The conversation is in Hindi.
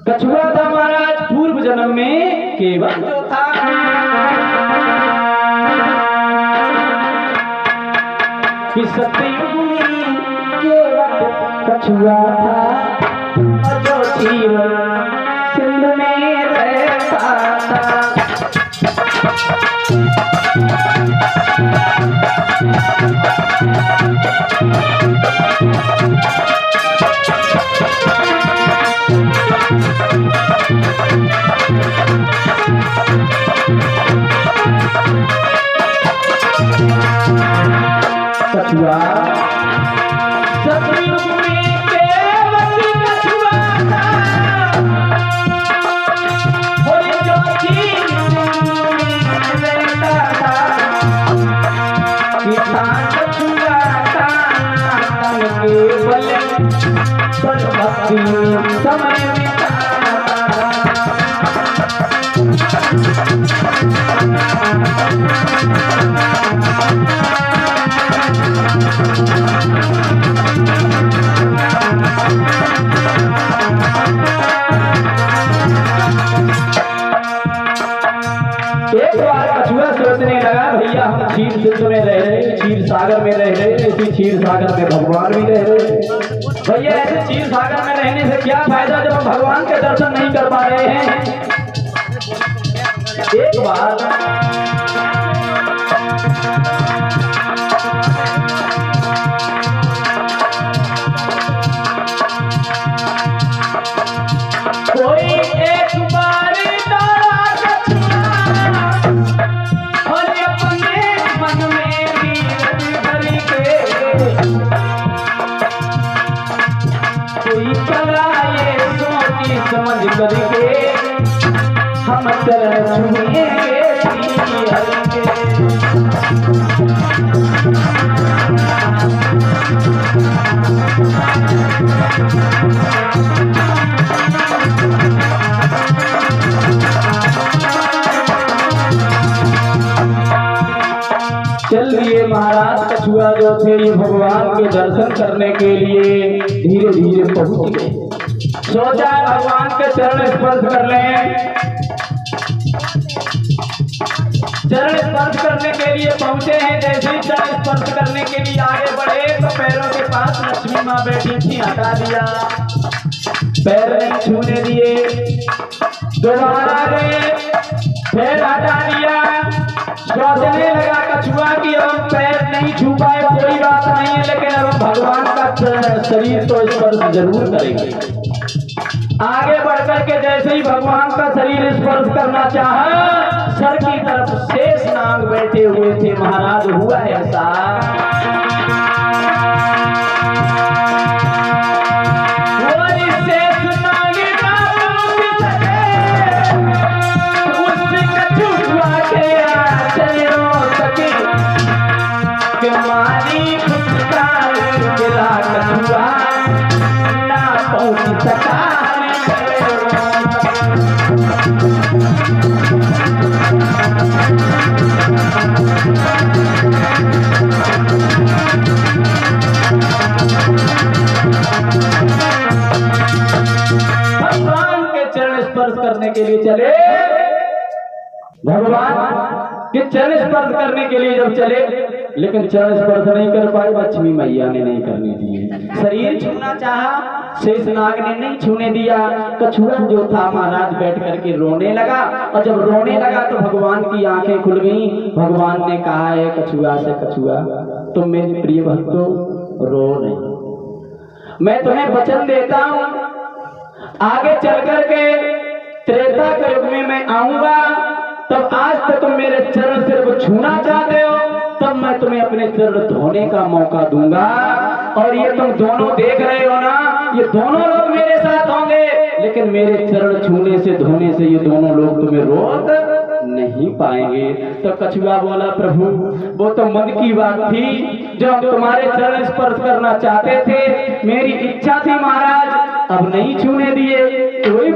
कछुआ था महाराज पूर्व जन्म में केवल जो था कि सतयुग में केवल कछुआ था जो क्षीर सिंध में रहता था। कछुआ सतयुग में केवल कछुआ था और जो क्षीर रहता था। किसान कछुआ था तन केवल पर भक्ति समय एक बार कछुआ सोचने लगा भैया हम क्षीर सिंध में रह रहे, क्षीर सागर में रह रहे, इसी क्षीर सागर में भगवान भी रह रहे। भैया ऐसे क्षीर सागर में रहने से क्या फायदा जब हम भगवान के दर्शन नहीं कर पा रहे हैं। एक बार कोई एक बार दौड़ा और अपने मन में भरी के कोई चला ये सोची समझ करके हम चरण छुएंगे चल दिए महाराज। कछुआ जो थे ये भगवान के दर्शन करने के लिए धीरे धीरे पहुंच गए। सोचा भगवान के चरण स्पर्श कर लें। चरण स्पर्श करने के लिए पहुंचे हैं। जैसे ही चरण स्पर्श करने के लिए आगे बढ़े तो पैरों के पास लक्ष्मी माँ बैठी थी, हटा दिया, पैर नहीं छूने दिए। दोबारा गए, पैर हटा दिया। सोचने लगा कछुआ की अब पैर नहीं छू पाए कोई बात नहीं है, लेकिन अब भगवान का शरीर तो स्पर्श जरूर करेंगे। आगे बढ़कर के जैसे ही भगवान का शरीर स्पर्श करना चाहा, सर की तरफ शेष नाग बैठे हुए थे। महाराज हुआ ऐसा भगवान के चरण स्पर्श करने के लिए चले। भगवान के चरण स्पर्श करने के लिए जब चले, लेकिन चरण स्पर्श नहीं कर पाए। लक्ष्मी मैया ने नहीं करने दिए। शरीर छूना चाहा, शेष नाग ने नहीं छूने दिया। कछुआ जो था महाराज बैठ करके रोने लगा, और जब रोने लगा तो भगवान की आंखें खुल गई। भगवान ने कहा है कछुआ से, कछुआ तुम मेरे प्रिय भक्तों रो नहीं, मैं तुम्हें वचन देता हूँ आगे चल करके त्रेता के युग में मैं आऊंगा, तब आज तक तुम मेरे चरण सिर्फ छूना चाहते हो, तब मैं तुम्हें अपने चरण धोने का मौका दूंगा। और ये तुम दोनों देख रहे हो ना, ये दोनों लोग मेरे साथ होंगे, लेकिन मेरे चरण छूने से धोने से ये दोनों लोग तुम्हें रोक नहीं पाएंगे। तो कछुआ बोला प्रभु वो तो मन की बात थी, जो हम तुम्हारे चरण स्पर्श करना चाहते थे, मेरी इच्छा थी महाराज, अब नहीं छूने दिए। कोई